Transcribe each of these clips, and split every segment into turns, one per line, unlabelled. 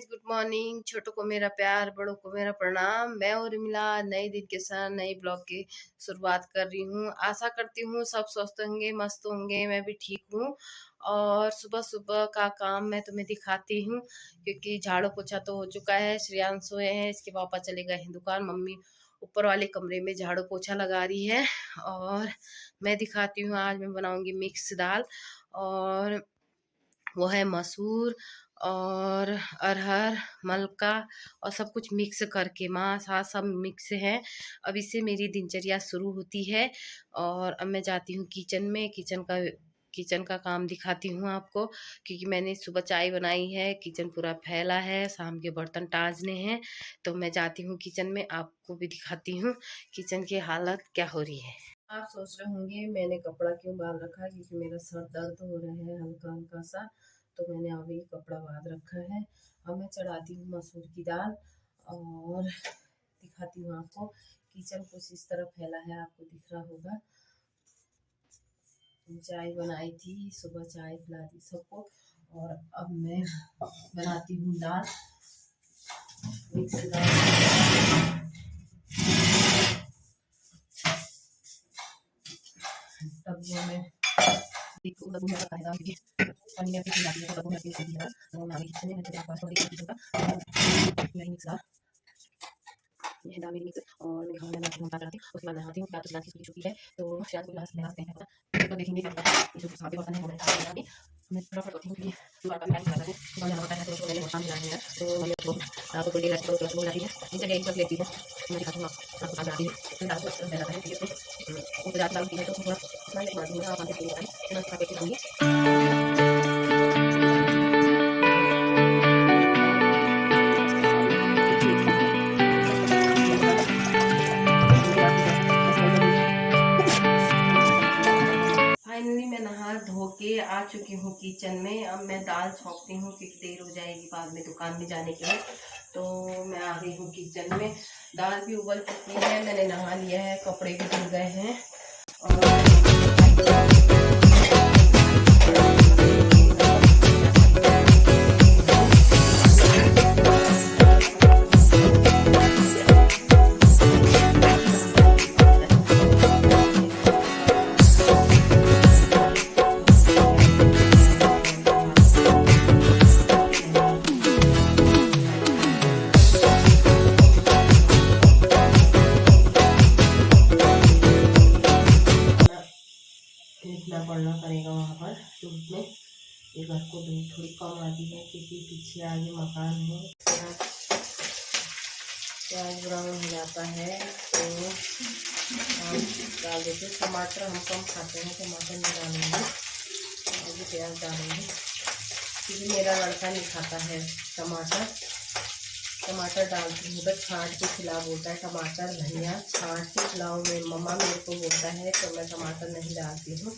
Good morning. छोटों को मेरा प्यार, बड़ों को मेरा प्रणाम। मैं उर्मिला नए दिन के साथ नई ब्लॉग की शुरुआत कर रही हूँ। आशा करती हूँ सब स्वस्थ होंगे, मस्त होंगे। मैं भी ठीक हूँ। और सुबह सुबह का काम मैं तुम्हें दिखाती हूँ, क्योंकि झाड़ू पोछा तो हो चुका है। श्रेयांश सोए हैं, इसके पापा चले गए हैं दुकान। मम्मी ऊपर वाले कमरे में झाड़ू पोछा लगा रही है। और मैं दिखाती हूँ, आज मैं बनाऊंगी मिक्स दाल, और वो है मसूर और अरहर, मलका और सब कुछ मिक्स करके, मांस हाँ सब मिक्स है। अब इससे मेरी दिनचर्या शुरू होती है। और अब मैं जाती हूँ किचन में। किचन का काम दिखाती हूँ आपको, क्योंकि मैंने सुबह चाय बनाई है। किचन पूरा फैला है, शाम के बर्तन टाँजने हैं। तो मैं जाती हूँ किचन में, आपको भी दिखाती हूँ किचन की हालत क्या हो रही है। आप सोच रहे होंगे मैंने कपड़ा क्यों बांध रखा है, क्योंकि मेरा सर दर्द हो रहा है हल्का हल्का सा, तो मैंने अभी कपड़ा बांध रखा है। अब मैं चढ़ाती हूँ मसूर की दाल और दिखाती हूँ आपको। किचन कुछ इस तरह फैला है, आपको दिख रहा होगा। चाय बनाई थी, सुबह चाय पिला दी सबको। और अब मैं बनाती हूँ दाल, मिक्स दाल। डब्बों में डब्बों में रखा है दाल, क्योंकि पानी में फिर जाती है तो डब्बों में फिर होती है। तो मैं अभी किचन में मेरे पास थोड़ी किचन का मेरी मिक्स दाल, ये दाल मेरी मिक्स। और मैं खाना बनाती हूँ, चढ़ाती हूँ, उसके बाद नहाती हूँ। रात की छोटी छुट्टी है तो शायद कोई नहाते हैं तो देखेंगे क्या जो सारे बर्तन है वो मैं फटाफट होती हूँ, क्योंकि सुबह का टाइम जाता है, सुबह जाना होता है तो मैंने शाम जाना है। तो मैं तो आपको थोड़ी देर तो हो जाती है, इन जगह एक लेती हूँ। मैं दिखाती हूँ आपको कहाँ जाती है। फिर रात को जाता है, क्योंकि उसको जाती डालती है तो थोड़ा मैं बनाती हूँ। आप आते हैं मैं खा के दूँगी। फाइनली मैं नहा धो के आ चुकी हूँ किचन में। अब मैं दाल छौंकती हूँ, क्योंकि देर हो जाएगी बाद में दुकान में जाने के लिए। तो मैं आ गई हूँ किचन में। दाल भी उबल चुकी है, मैंने नहा लिया है, कपड़े भी धुल गए हैं। और लिखना पढ़ना पड़ेगा वहाँ पर धूप में। ये घर को धूप थोड़ी कम आती है, क्योंकि पीछे आगे मकान है। प्याज ब्राउन हो जाता है तो डाल देते। टमाटर हम कम खाते हैं, टमाटर नहीं डालेंगे, आगे प्याज डालेंगे, क्योंकि मेरा लड़का नहीं खाता है टमाटर। टमाटर डालती हूँ तो छांट के खिला बोलता है, टमाटर धनिया छांट के खिलाओ में मम्मा मेरे को बोलता है, तो मैं टमाटर नहीं डालती हूँ।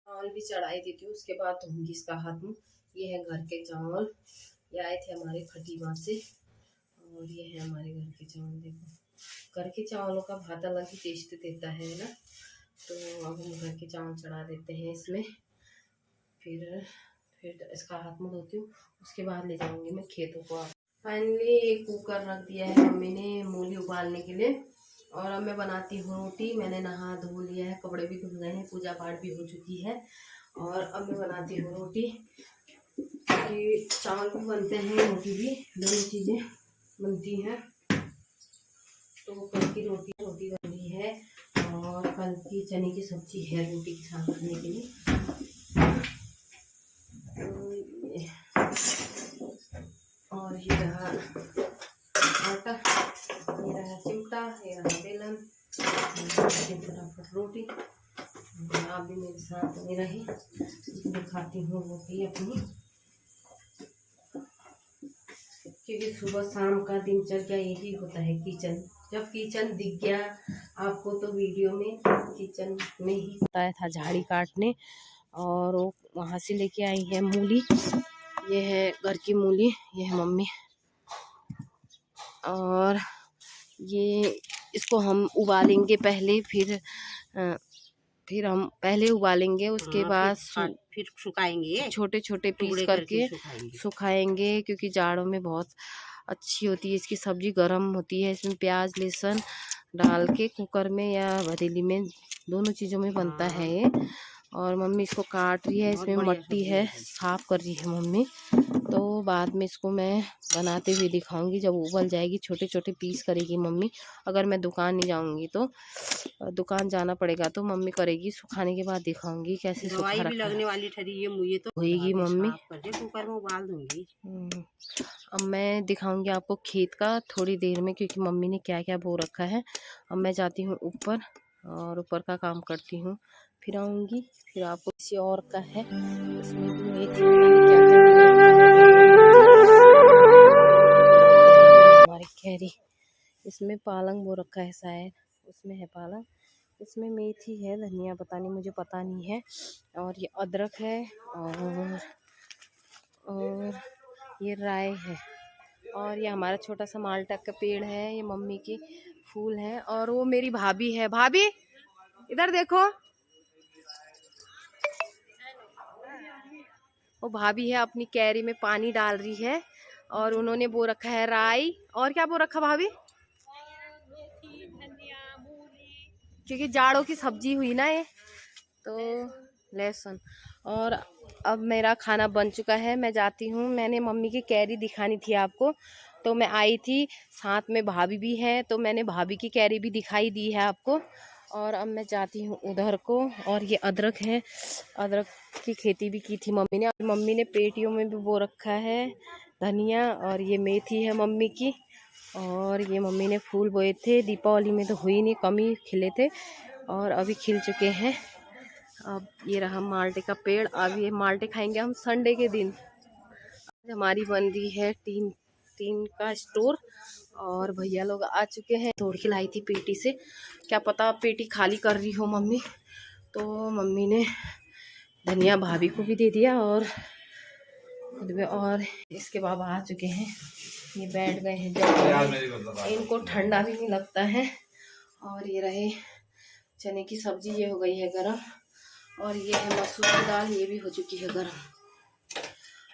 चावल भी चढ़ाई देती हूँ, उसके बाद धोंगी इसका हाथ मुँह। ये है घर के चावल, ये आए थे हमारे खटीमा से, और ये है हमारे घर के चावल। देखो घर के चावलों का भात अलग ही टेस्ट देता है ना। तो अब हम घर के चावल चढ़ा देते हैं इसमें। फिर इसका हाथ मुँह धोती हूँ, उसके बाद ले जाऊंगी मैं खेतों को। फाइनली एक कुकर रख दिया है मम्मी ने मूली उबालने के लिए। और अब मैं बनाती हूँ रोटी। मैंने नहा धो लिया है, कपड़े भी धुल गए हैं, पूजा पाठ भी हो चुकी है। और अब मैं बनाती हूँ रोटी, क्योंकि चावल भी बनते हैं, रोटी भी, दोनों चीज़ें बनती हैं। तो कल की रोटी बनी है, और कल की चने की सब्जी है रोटी के साथ खाने के लिए। और ये रहा आटा, ये रहा चिमटा, ये रहा बेलन। फटाफट रोटी, आप भी मेरे साथ बने रहे। दिखाती हूँ रोटी अपनी, क्योंकि सुबह शाम का दिनचर्या यही होता है। किचन जब किचन दिख गया आपको तो वीडियो में, किचन में ही बताया था झाड़ी काटने। और वो वहाँ से लेके आई है मूली, ये है घर की मूली, ये है मम्मी। और ये इसको हम उबालेंगे पहले, फिर फिर हम पहले उबालेंगे, उसके बाद
फिर सुखाएंगे,
छोटे छोटे पीस करके सुखाएंगे, क्योंकि जाड़ों में बहुत अच्छी होती है इसकी सब्जी, गर्म होती है। इसमें प्याज लहसुन डाल के कुकर में या पतीली में दोनों चीज़ों में बनता है ये। और मम्मी इसको काट रही है, इसमें मट्टी है, साफ कर रही है मम्मी। तो बाद में इसको मैं बनाते हुए दिखाऊंगी, जब उबल जाएगी छोटे छोटे पीस करेगी मम्मी। अगर मैं दुकान नहीं जाऊंगी तो दुकान जाना पड़ेगा तो मम्मी करेगी, सुखाने के बाद दिखाऊंगी कैसे सुखा रखा है। लगने वाली ठहरी है मुझे तो होएगी मम्मी, कुकर में उबाल दूंगी। अब मैं दिखाऊंगी आपको खेत का थोड़ी देर में, क्योंकि मम्मी ने क्या क्या बो रखा है। अब मैं जाती हूँ ऊपर और ऊपर का काम करती हूँ, फिर आऊँगी, फिर आपको किसी और का है इसमें भी मेथी क्या क्या हमारी कैरी, इसमें पालक बो रखा है शायद, उसमें है पालक, इसमें मेथी है, धनिया पता नहीं, मुझे पता नहीं है। और ये अदरक है और ये राय है, और ये हमारा छोटा सा माल्टा का पेड़ है, ये मम्मी की फूल है। और वो मेरी भाभी है, भाभी इधर देखो, वो भाभी है अपनी कैरी में पानी डाल रही है। और उन्होंने बो रखा है राई, और क्या बो रखा भाभी? क्योंकि जाड़ों की सब्जी हुई ना ये, तो लहसुन। और अब मेरा खाना बन चुका है, मैं जाती हूँ। मैंने मम्मी की कैरी दिखानी थी आपको, तो मैं आई थी, साथ में भाभी भी है, तो मैंने भाभी की कैरी भी दिखाई दी है आपको। और अब मैं जाती हूँ उधर को। और ये अदरक है, अदरक की खेती भी की थी मम्मी ने, मम्मी ने पेटियों में भी बो रखा है धनिया। और ये मेथी है मम्मी की, और ये मम्मी ने फूल बोए थे, दीपावली में तो हुई नहीं, कम ही खिले थे और अभी खिल चुके हैं। अब ये रहा माल्टे का पेड़, अब ये माल्टे खाएंगे हम संडे के दिन। आज हमारी बन रही है टीन का स्टोर, और भैया लोग आ चुके हैं, तोड़ के लाई थी पेटी से, क्या पता पेटी खाली कर रही हो मम्मी, तो मम्मी ने धनिया भाभी को भी दे दिया और खुद में। और इसके बाबा आ चुके हैं, ये बैठ गए हैं जब, इनको ठंडा भी नहीं लगता है। और ये रहे चने की सब्जी, ये हो गई है गरम, और ये है मसूर की दाल, ये भी हो चुकी है गरम।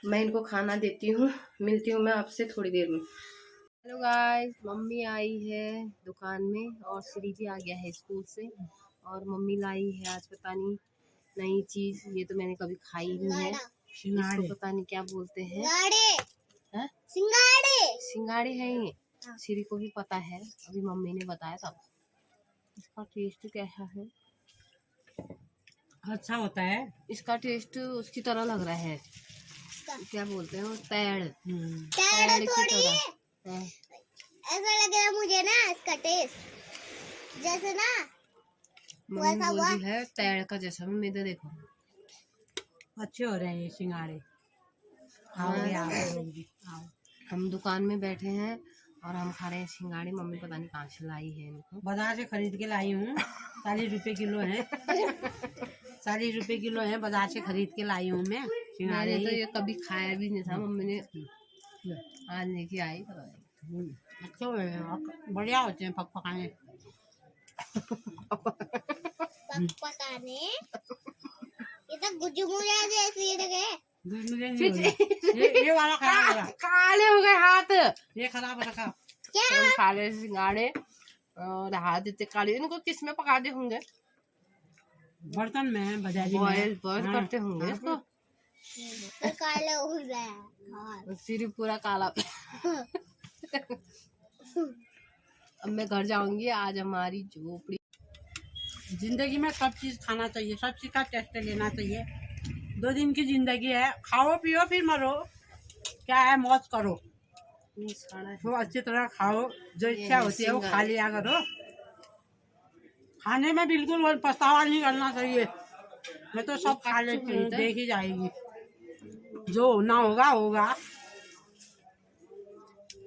मैं इनको खाना देती हूँ, मिलती हूँ मैं आपसे थोड़ी देर में। हेलो गाइस, मम्मी आई है दुकान में और श्री जी आ गया है स्कूल से, और मम्मी लाई है आज पता नहीं नई चीज, ये तो मैंने कभी खाई नहीं है, इसको पता नहीं क्या बोलते हैं, सिंगाड़े है ये, श्री को भी पता है, अभी मम्मी ने बताया था। इसका टेस्ट कैसा है?
अच्छा होता है, इसका टेस्ट उसकी तरह लग रहा है, क्या बोलते हैं तैड़ की तरह
ऐसा लग रहा है मुझे ना, इसका टेस्ट जैसे ना
वैसा हुआ है तैड़ का जैसा। मैं इधर देखो, अच्छे हो रहे हैं ये सिंगाड़े। हम दुकान में बैठे हैं और हम खा रहे हैं सिंगाड़े, मम्मी पता नहीं कहाँ से लाई है इनको, बाजार से खरीद के लाई हूँ, 40 रुपए किलो है 40 रुपए किलो है, बाजार से खरीद के लाई हूँ मैं सिंगाड़े। तो ये कभी खाया भी नहीं था, मम्मी ने आज लेके आई। अच्छे हो रहे हैं, बढ़िया होते हैं पकाने
पकाने, ये तो गुजमुजा जैसी जगह,
ये वाला खराब, काले हो गए हाथ, ये खराब रखा क्या? काले सिंगाड़े और हाथ इतने काले, इनको किस में पकाते होंगे? बर्तन में, बॉयल करते होंगे इसको,
तो काला हो रहा है,
सिर पूरा काला। अब मैं घर जाऊंगी, आज हमारी झोपड़ी। जिंदगी में सब चीज खाना चाहिए, सब चीज का टेस्ट लेना चाहिए। 2 दिन की जिंदगी है, खाओ पियो फिर मरो, क्या है मौज करो, तो अच्छी तरह खाओ, जो इच्छा होती है वो खा लिया करो। खाने में बिल्कुल पछतावा नहीं करना चाहिए, मैं तो सब खा लेती हूँ, देख ही जाएगी, जो होना होगा होगा।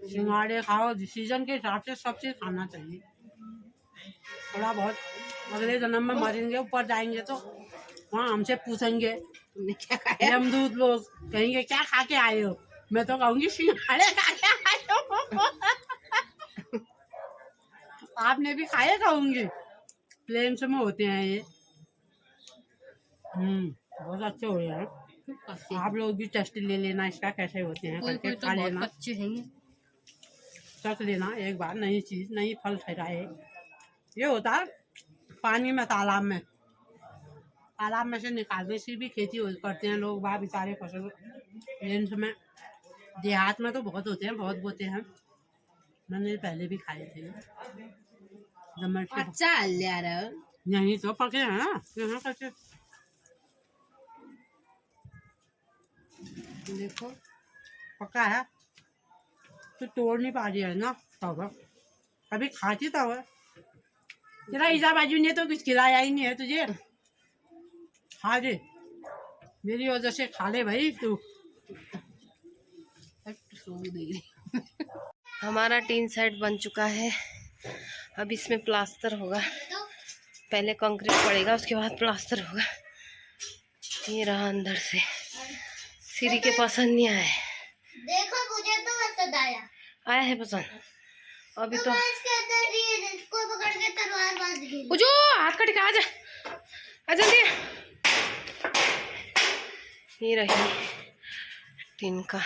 सिंगाड़े खाओ, सीजन के हिसाब से सब चीज खाना चाहिए, थोड़ा बहुत। अगले जन्म में मरेंगे, ऊपर जाएंगे तो वहाँ हमसे पूछेंगे तुमने क्या खाया, यमदूत लोग कहेंगे क्या खा के आए हो, मैं तो कहूँगी सिंगाड़े खा के आए हो। आपने भी खाए कहूँगी, प्लेन से में होते हैं ये, बहुत अच्छे हो रहे हैं।
काफी
आप लोग भी टेस्ट ले लेना इसका, कैसे होते हैं
कोई
करके
कोई तो
खा
बहुत
लेना,
कच्चे हैं ये।
चख लेना एक बार। नई चीज, नई फल ठहराए। ये होता है पानी में, तालाब में से निकालने से भी खेती करते हैं लोग बाहर बेचारे फसल। रेंज में देहात में तो बहुत होते हैं, बहुत बोते हैं। मैंने पहले भी खाए थे जब मैं
अच्छा ले रहा है।
यहीं तो पके हैं ना, यहाँ कच्चे।
देखो
पका है तो तोड़ नहीं पा रही है ना, तब अभी खाती तब है। तेरा ईजा बाजू ने तो कुछ खिलाया ही नहीं है तुझे। खा दे, मेरी वजह से खा ले भाई तू।
हमारा टीन सेट बन चुका है। अब इसमें प्लास्टर होगा, पहले कंक्रीट पड़ेगा उसके बाद प्लास्टर होगा। ये रहा अंदर से, सीढ़ी के पसंद नहीं आया।
देखो मुझे तो पसंद आया
है पसंद। अभी तो
मैं इसके अंदर इसको पकड़ के तलवार बांध दी।
जो हाथ कट के आ जा, आ जल्दी। ये रही टीन का,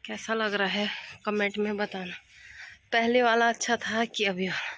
कैसा लग रहा है कमेंट में बताना। पहले वाला अच्छा था कि अभी वाला?